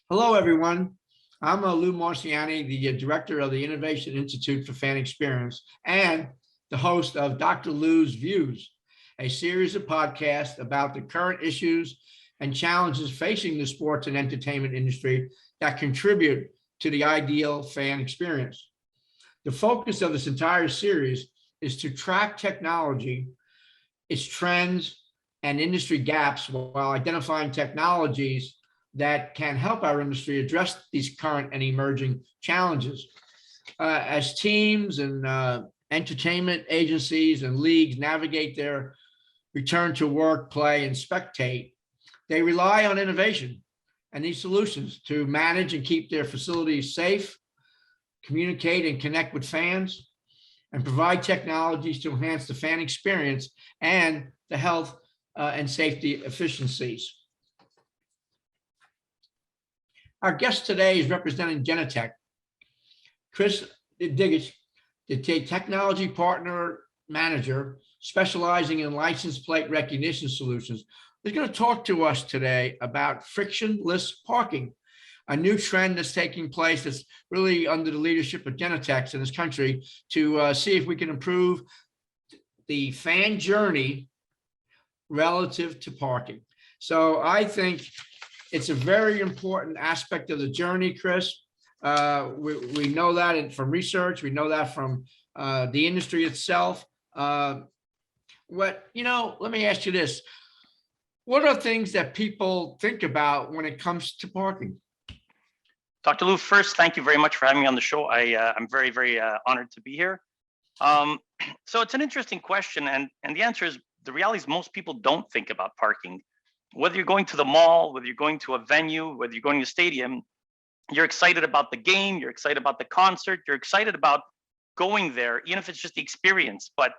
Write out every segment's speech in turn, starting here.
Hello, everyone. I'm Lou Marciani, the director of the Innovation Institute for Fan Experience and the host of Dr. Lou's Views, a series of podcasts about the current issues and challenges facing the sports and entertainment industry that contribute to the ideal fan experience. The focus of this entire series is to track technology, its trends, and industry gaps while identifying technologies that can help our industry address these current and emerging challenges. As teams and entertainment agencies and leagues navigate their return to work, play, and spectate, they rely on innovation and these solutions to manage and keep their facilities safe, communicate and connect with fans, and provide technologies to enhance the fan experience and the health and safety efficiencies. Our guest today is representing Genetec. Chris Diggich, the technology partner manager specializing in license plate recognition solutions, is going to talk to us today about frictionless parking, a new trend that's taking place that's really under the leadership of Genetec in this country to see if we can improve the fan journey relative to parking. So I think it's a very important aspect of the journey, Chris. We know that from research. We know that from the industry itself. Let me ask you this. What are things that people think about when it comes to parking? Dr. Lou, first, thank you very much for having me on the show. I'm very, very honored to be here. So it's an interesting question, and the answer is the reality is most people don't think about parking. Whether you're going to the mall, whether you're going to a venue, whether you're going to a stadium, you're excited about the game, you're excited about the concert, you're excited about going there, even if it's just the experience, but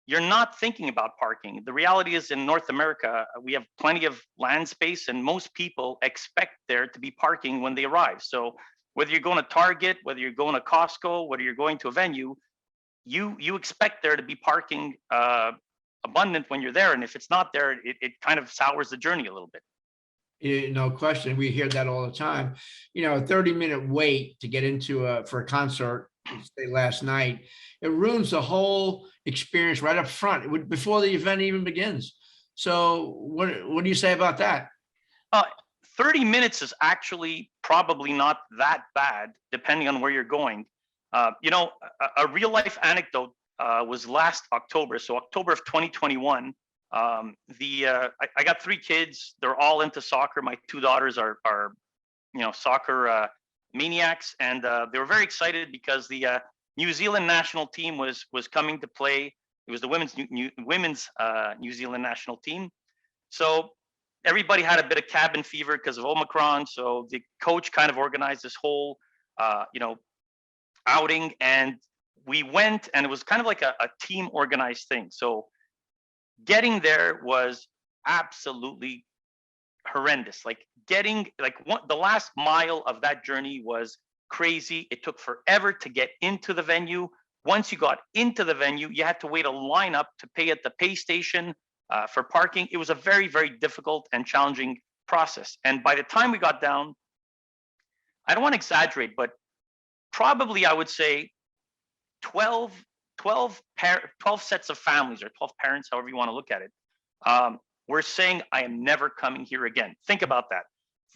you're not thinking about parking. The reality is in North America, we have plenty of land space and most people expect there to be parking when they arrive. So whether you're going to Target, whether you're going to Costco, whether you're going to a venue, you expect there to be parking abundant when you're there. And if it's not there, it kind of sours the journey a little bit. No question. We hear that all the time. A 30-minute wait to get into for a concert, say last night, it ruins the whole experience right up front before the event even begins. So what do you say about that? 30 minutes is actually probably not that bad, depending on where you're going. A real life anecdote was last October. So October of 2021, I got 3 kids. They're all into soccer. My 2 daughters are soccer maniacs, and they were very excited because the New Zealand national team was coming to play. It was the women's New Zealand national team. So everybody had a bit of cabin fever because of Omicron. So the coach kind of organized this whole outing, and we went, and it was kind of like a team organized thing. So getting there was absolutely horrendous. The last mile of that journey was crazy. It took forever to get into the venue. Once you got into the venue, you had to wait a lineup to pay at the pay station for parking. It was a very, very difficult and challenging process. And by the time we got down, I don't want to exaggerate, but probably I would say 12 sets of families, or 12 parents, however you want to look at it, were saying, I am never coming here again. Think about that.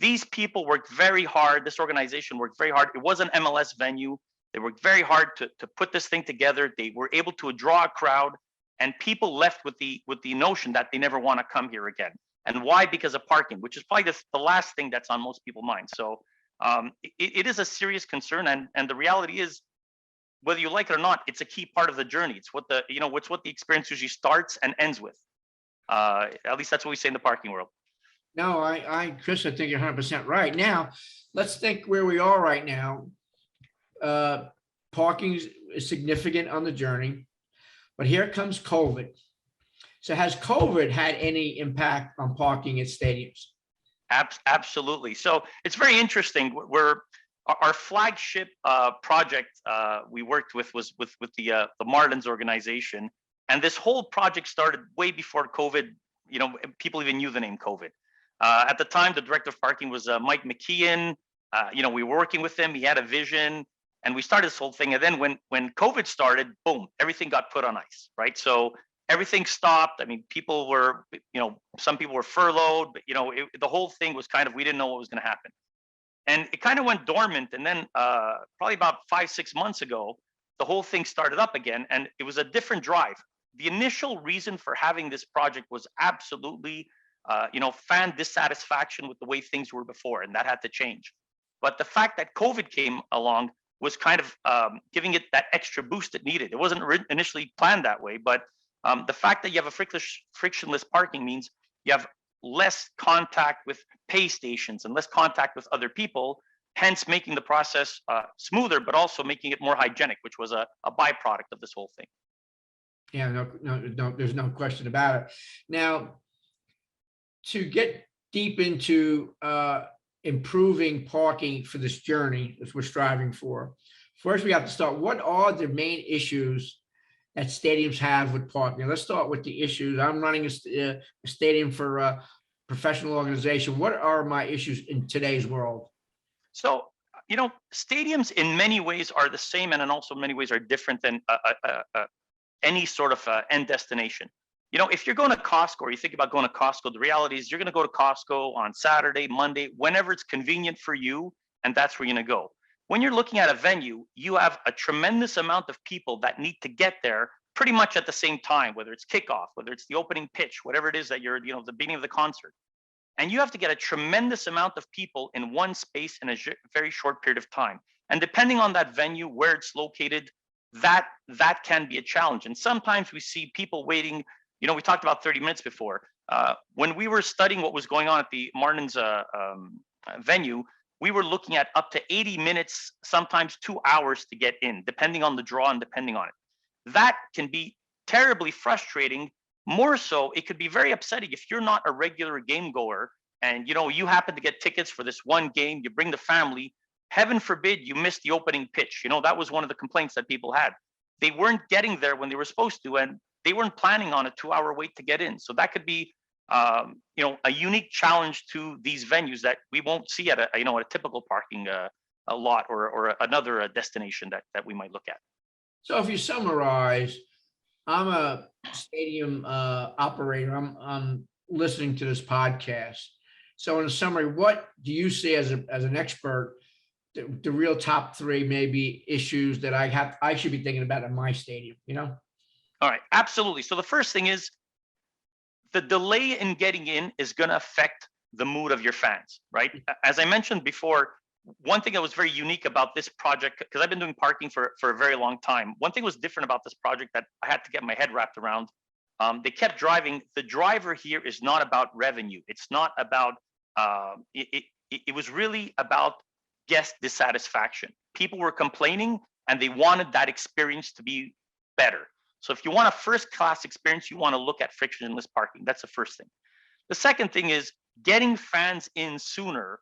These people worked very hard. This organization worked very hard. It was an MLS venue. They worked very hard to put this thing together. They were able to draw a crowd, and people left with the notion that they never want to come here again. And why? Because of parking, which is probably the last thing that's on most people's minds. So it is a serious concern, and the reality is, whether you like it or not, it's a key part of the journey. It's what the experience usually starts and ends with. At least that's what we say in the parking world. No, Chris, I think you're 100% right. Now, let's think where we are right now. Parking is significant on the journey, but here comes COVID. So has COVID had any impact on parking at stadiums? Absolutely. So it's very interesting. Our flagship project we worked with was with the Marlins organization, and this whole project started way before COVID. People even knew the name COVID. At the time, the director of parking was Mike McKeon. We were working with him. He had a vision, and we started this whole thing. And then when COVID started, boom, everything got put on ice, right? So everything stopped. I mean, people were, some people were furloughed, but the whole thing was kind of, we didn't know what was going to happen, and it kind of went dormant. And then probably about 5-6 months ago, the whole thing started up again, and it was a different drive. The initial reason for having this project was absolutely fan dissatisfaction with the way things were before, and that had to change. But the fact that COVID came along was kind of giving it that extra boost it needed. It wasn't initially planned that way, but the fact that you have a frictionless parking means you have less contact with pay stations and less contact with other people, hence making the process smoother, but also making it more hygienic, which was a byproduct of this whole thing. Yeah, no, there's no question about it. Now, to get deep into improving parking for this journey that we're striving for, first we have to start, what are the main issues that stadiums have with parking? Let's start with the issues. I'm running a stadium for a professional organization. What are my issues in today's world? So, stadiums in many ways are the same, and in also many ways are different than any sort of end destination. If you're going to Costco, or you think about going to Costco, the reality is you're going to go to Costco on Saturday, Monday, whenever it's convenient for you, and that's where you're going to go. When you're looking at a venue, you have a tremendous amount of people that need to get there pretty much at the same time, whether it's kickoff, whether it's the opening pitch, whatever it is that you're, the beginning of the concert. And you have to get a tremendous amount of people in one space in a very short period of time. And depending on that venue, where it's located, that can be a challenge. And sometimes we see people waiting. We talked about 30 minutes before. When we were studying what was going on at the Martin's venue, we were looking at up to 80 minutes, sometimes 2 hours to get in, depending on the draw and depending on it. That can be terribly frustrating. More so, it could be very upsetting if you're not a regular game goer and you happen to get tickets for this one game, you bring the family, heaven forbid you miss the opening pitch. That was one of the complaints that people had. They weren't getting there when they were supposed to, and they weren't planning on a 2-hour wait to get in. So that could be a unique challenge to these venues that we won't see at a typical parking a lot or another destination that we might look at. So if you summarize, I'm a stadium operator. I'm listening to this podcast. So in a summary, what do you see as an expert, the real top 3 maybe issues that I should be thinking about in my stadium? All right, absolutely. So the first thing is the delay in getting in is going to affect the mood of your fans, right? As I mentioned before, one thing that was very unique about this project, because I've been doing parking for a very long time, one thing was different about this project that I had to get my head wrapped around. They kept driving. The driver here is not about revenue. It's not about, it was really about guest dissatisfaction. People were complaining and they wanted that experience to be better. So if you want a first-class experience, you want to look at frictionless parking. That's the first thing. The second thing is getting fans in sooner.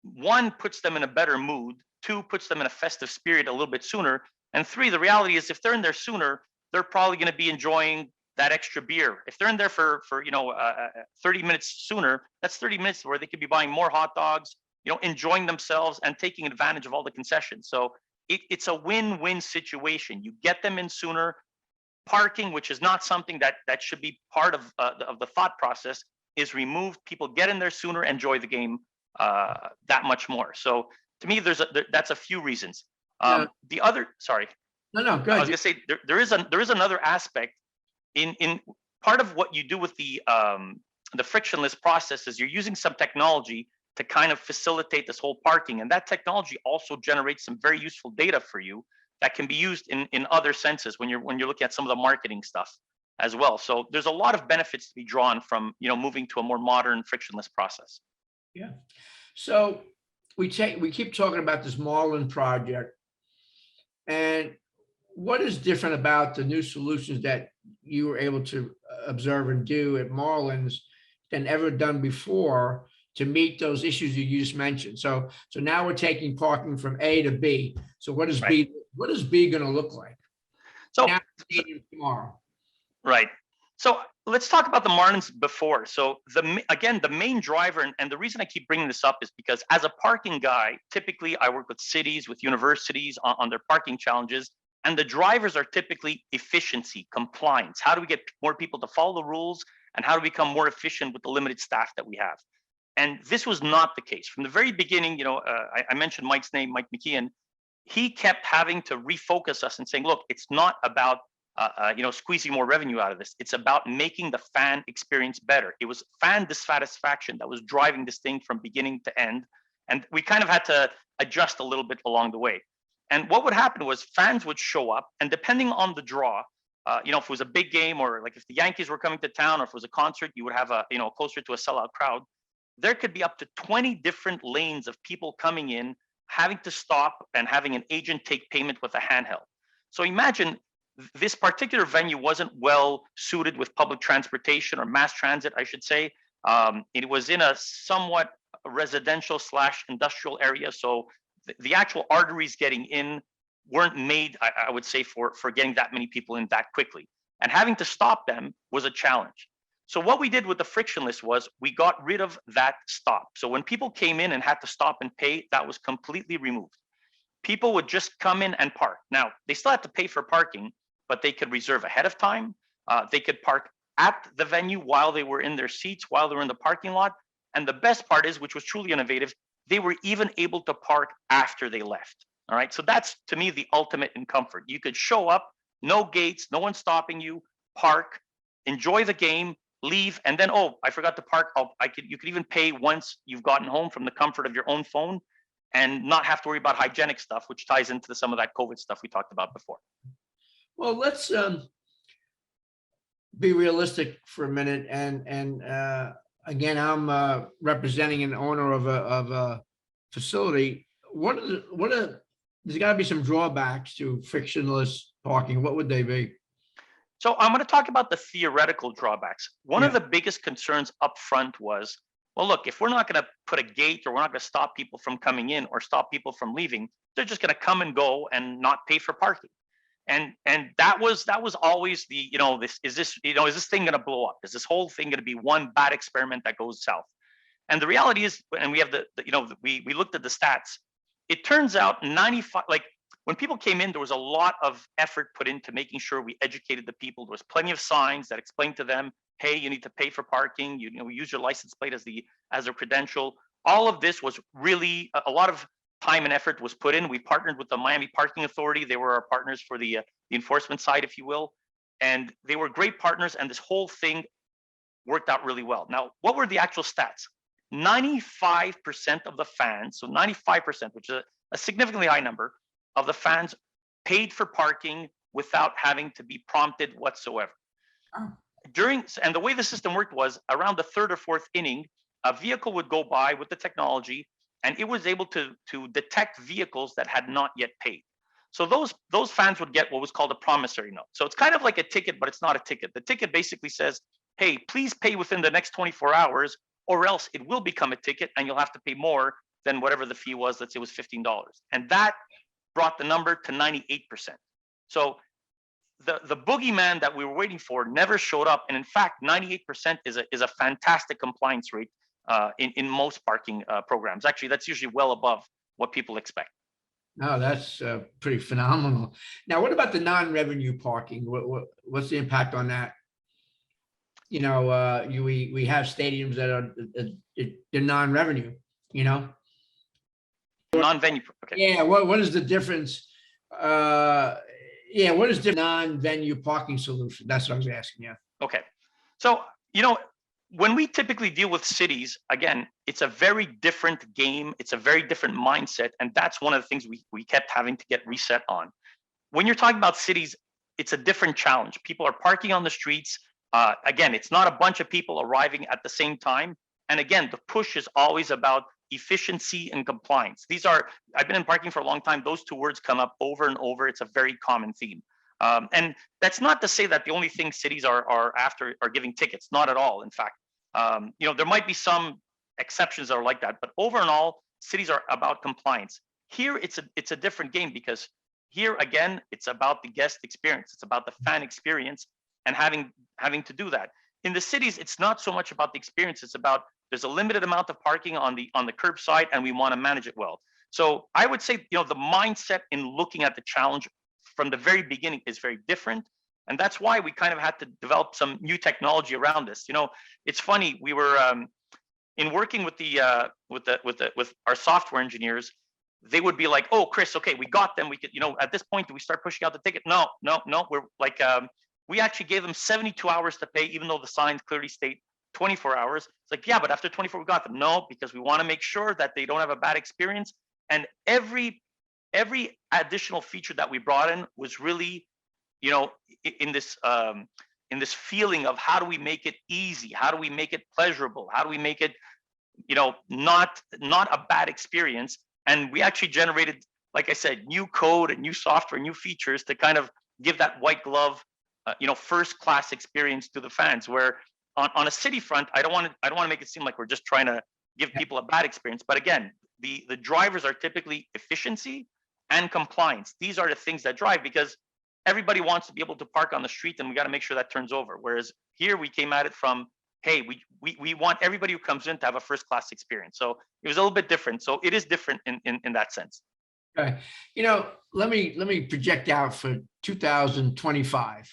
1, puts them in a better mood. 2, puts them in a festive spirit a little bit sooner. And 3, the reality is if they're in there sooner, they're probably going to be enjoying that extra beer. If they're in there for 30 minutes sooner, that's 30 minutes where they could be buying more hot dogs, enjoying themselves and taking advantage of all the concessions. So it's a win-win situation. You get them in sooner. Parking, which is not something that should be part of the thought process, is removed. People get in there sooner, enjoy the game that much more. So to me, that's a few reasons. The other, sorry. No, go ahead. I was gonna say there is another aspect in part of what you do with the frictionless process is you're using some technology to kind of facilitate this whole parking, and that technology also generates some very useful data for you that can be used in other senses when you're looking at some of the marketing stuff as well. So there's a lot of benefits to be drawn from moving to a more modern frictionless process. Yeah. So we keep talking about this Marlin project, and what is different about the new solutions that you were able to observe and do at Marlin's than ever done before to meet those issues you just mentioned? So now we're taking parking from A to B. So what is B? What is B going to look like? So tomorrow. Right. So let's talk about the Marlins before. So again, the main driver, and the reason I keep bringing this up is because as a parking guy, typically I work with cities, with universities on their parking challenges, and the drivers are typically efficiency, compliance. How do we get more people to follow the rules, and how do we become more efficient with the limited staff that we have? And this was not the case from the very beginning. I mentioned Mike's name, Mike McKeon. He kept having to refocus us and saying, look, it's not about squeezing more revenue out of this. It's about making the fan experience better. It was fan dissatisfaction that was driving this thing from beginning to end. And we kind of had to adjust a little bit along the way. And what would happen was fans would show up, and depending on the draw, if it was a big game, or like if the Yankees were coming to town, or if it was a concert, you would have closer to a sellout crowd. There could be up to 20 different lanes of people coming in, having to stop and having an agent take payment with a handheld. So imagine this particular venue wasn't well suited with public transportation, or mass transit, I should say. It was in a somewhat residential / industrial area. So the actual arteries getting in weren't made, I would say, for getting that many people in that quickly. And having to stop them was a challenge. So what we did with the Frictionless was we got rid of that stop. So when people came in and had to stop and pay, that was completely removed. People would just come in and park. Now, they still had to pay for parking, but they could reserve ahead of time. They could park at the venue while they were in their seats, while they were in the parking lot. And the best part is, which was truly innovative, they were even able to park after they left. All right. So that's, to me, the ultimate in comfort. You could show up, no gates, no one stopping you, park, enjoy the game, leave, and then, oh, I forgot to park. You could even pay once you've gotten home from the comfort of your own phone, and not have to worry about hygienic stuff, which ties into some of that COVID stuff we talked about before. Well, let's be realistic for a minute. And again, I'm representing an owner of a facility. There's got to be some drawbacks to frictionless parking. What would they be? So I'm going to talk about the theoretical drawbacks. One of Yeah. the biggest concerns up front was, well, look, if we're not going to put a gate, or we're not going to stop people from coming in or stop people from leaving, they're just going to come and go and not pay for parking. And that was always the, is this thing going to blow up? Is this whole thing going to be one bad experiment that goes south? And the reality is, and we have we looked at the stats. It turns out 95, like when people came in, there was a lot of effort put into making sure we educated the people. There was plenty of signs that explained to them, hey, you need to pay for parking. Use your license plate as a credential. All of this was really a lot of time and effort was put in. We partnered with the Miami Parking Authority. They were our partners for the enforcement side, if you will. And they were great partners. And this whole thing worked out really well. Now, what were the actual stats? 95% of the fans, so 95%, which is a significantly high number of the fans, paid for parking without having to be prompted whatsoever. Oh. And the way the system worked was, around the third or fourth inning, a vehicle would go by with the technology, and it was able to detect vehicles that had not yet paid. So those fans would get what was called a promissory note. So it's kind of like a ticket, but it's not a ticket. The ticket basically says, hey, please pay within the next 24 hours, or else it will become a ticket and you'll have to pay more than whatever the fee was. Let's say it was $15. And that brought the number to 98%. So the boogeyman that we were waiting for never showed up. And in fact, 98% is a fantastic compliance rate in most parking programs. Actually, that's usually well above what people expect. No, that's pretty phenomenal. Now, what about the non-revenue parking? What's the impact on that? We have stadiums that are they're non-revenue. Non-venue. Okay. Yeah. What is the difference? What is the non-venue parking solution? That's what I was asking. Yeah. Okay. So when we typically deal with cities, again, it's a very different game. It's a very different mindset. And that's one of the things we kept having to get reset on. When you're talking about cities, it's a different challenge. People are parking on the streets. Again, it's not a bunch of people arriving at the same time. And again, the push is always about efficiency and compliance. I've been in parking for a long time. Those two words come up over and over. It's a very common theme. And that's not to say that the only thing cities are after are giving tickets. Not at all. In fact, there might be some exceptions that are like that, but over and all, cities are about compliance. Here, it's a different game, because here again, it's about the guest experience. It's about the fan experience, and having to do that. in the cities, it's not so much about the experience. It's about there's a limited amount of parking on the curbside, and we want to manage it well. So I would say, the mindset in looking at the challenge from the very beginning is very different. And that's why we kind of had to develop some new technology around this. It's funny, we were in working with with our software engineers. They would be like, "Oh, Chris, okay, we got them. We could, at this point, do we start pushing out the ticket?" No, no, no. We're like, we actually gave them 72 hours to pay, even though the signs clearly state 24 hours. It's like, yeah, but after 24, we got them. No, because we want to make sure that they don't have a bad experience. And every additional feature that we brought in was really, in this feeling of how do we make it easy? How do we make it pleasurable? How do we make it, not a bad experience? And we actually generated, like I said, new code and new software, new features to kind of give that white glove, first class experience to the fans. Where on a city front, I don't want to make it seem like we're just trying to give people a bad experience. But again, the drivers are typically efficiency and compliance. These are the things that drive, because everybody wants to be able to park on the street, and we got to make sure that turns over. Whereas here we came at it from, hey, we want everybody who comes in to have a first class experience. So it was a little bit different. So it is different in that sense. Okay. Let me project out for 2025.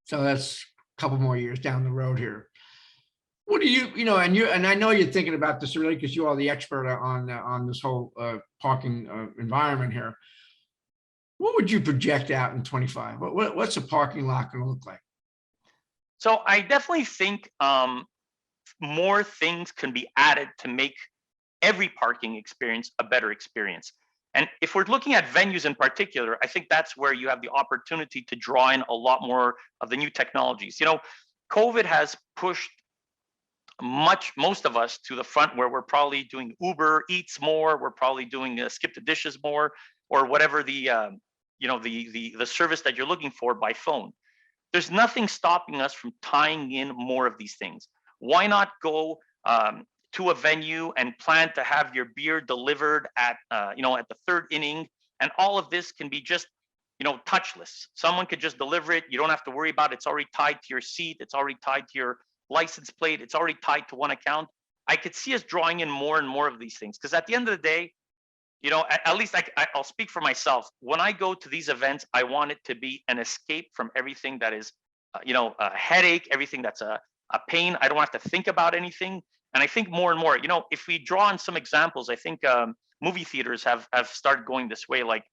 So that's a couple more years down the road here. What do and I know you're thinking about this really, because you are the expert on this whole parking environment here. What would you project out in 25? What's a parking lot going to look like? So I definitely think more things can be added to make every parking experience a better experience. And if we're looking at venues in particular, I think that's where you have the opportunity to draw in a lot more of the new technologies. COVID has pushed most of us to the front, where we're probably doing Uber Eats more. We're probably doing Skip the Dishes more, or whatever the service that you're looking for by phone. There's nothing stopping us from tying in more of these things. Why not go to a venue and plan to have your beer delivered at the third inning, and all of this can be just touchless. Someone could just deliver it. You don't have to worry about it. It's already tied to your seat. It's already tied to your license plate. It's already tied to one account. I could see us drawing in more and more of these things, because at the end of the day, at least I'll speak for myself. When I go to these events, I want it to be an escape from everything that is, a headache, everything that's a pain. I don't have to think about anything. And I think more and more, if we draw on some examples, I think movie theaters have started going this way. Like,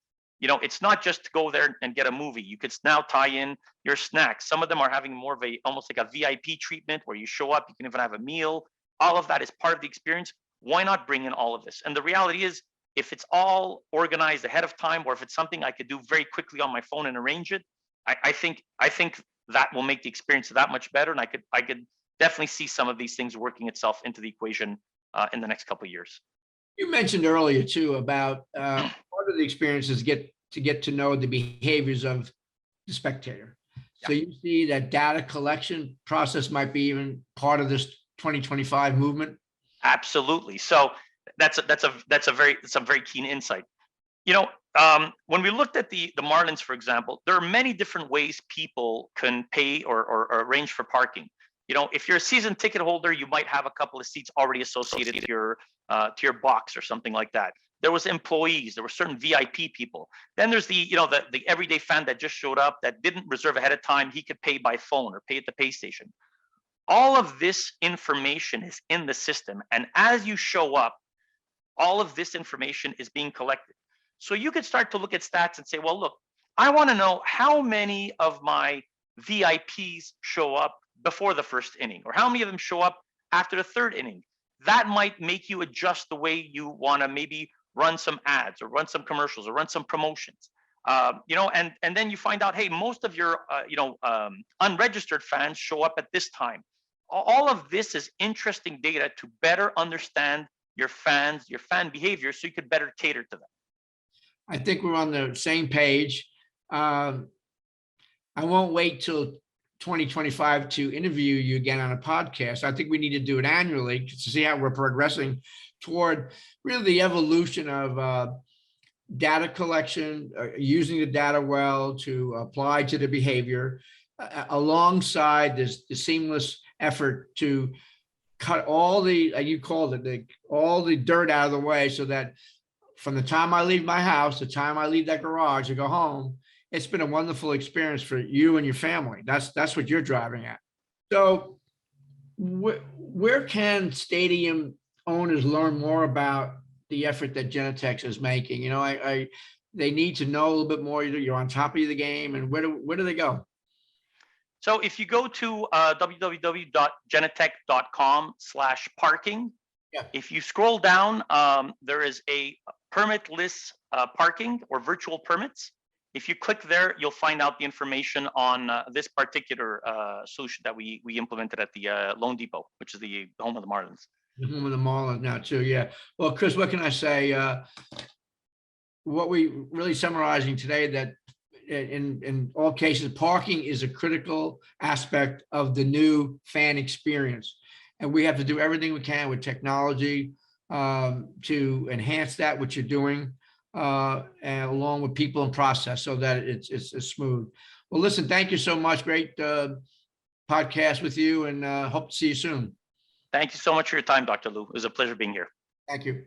it's not just to go there and get a movie. You could now tie in your snacks. Some of them are having more of almost like a VIP treatment, where you show up, you can even have a meal. All of that is part of the experience. Why not bring in all of this? And the reality is, if it's all organized ahead of time, or if it's something I could do very quickly on my phone and arrange it, I think that will make the experience that much better. And I could definitely see some of these things working itself into the equation in the next couple of years. You mentioned earlier too about part of the experience is get to know the behaviors of the spectator. So you see that data collection process might be even part of this 2025 movement. Absolutely. So that's a very keen insight. When we looked at the Marlins, for example, there are many different ways people can pay or arrange for parking. If you're a season ticket holder, you might have a couple of seats already associated to your box or something like that. There was employees, there were certain VIP people. Then there's the everyday fan that just showed up that didn't reserve ahead of time. He could pay by phone or pay at the pay station. All of this information is in the system, and as you show up, all of this information is being collected. So you could start to look at stats and say, well, look, I want to know how many of my VIPs show up before the first inning, or how many of them show up after the third inning. That might make you adjust the way you want to maybe run some ads, or run some commercials, or run some promotions. And then you find out, hey, most of your unregistered fans show up at this time. All of this is interesting data to better understand your fans, your fan behavior, so you could better cater to them. I think we're on the same page. I won't wait till 2025 to interview you again on a podcast. I think we need to do it annually to see how we're progressing toward really the evolution of data collection, using the data well to apply to the behavior. alongside the seamless effort to cut all the, you called it, all the dirt out of the way, so that from the time I leave my house, the time I leave that garage to go home, it's been a wonderful experience for you and your family. That's what you're driving at. So where can stadium owners learn more about the effort that Genetec is making? You know, they need to know a little bit more. You're on top of the game, and where do they go? So if you go to www.genetec.com/parking, Yeah. if you scroll down, there is a permitless parking or virtual permits. If you click there, you'll find out the information on this particular solution that we implemented at the Loan Depot, which is the home of the Marlins. The home of the Marlins now too. Yeah. Well, Chris, what can I say? What we really summarizing today, that in all cases, parking is a critical aspect of the new fan experience. And we have to do everything we can with technology to enhance that, which you're doing, and along with people and process, so that it's smooth. Well, listen, thank you so much. Great podcast with you, and hope to see you soon. Thank you so much for your time, Dr. Lou. It was a pleasure being here. Thank you.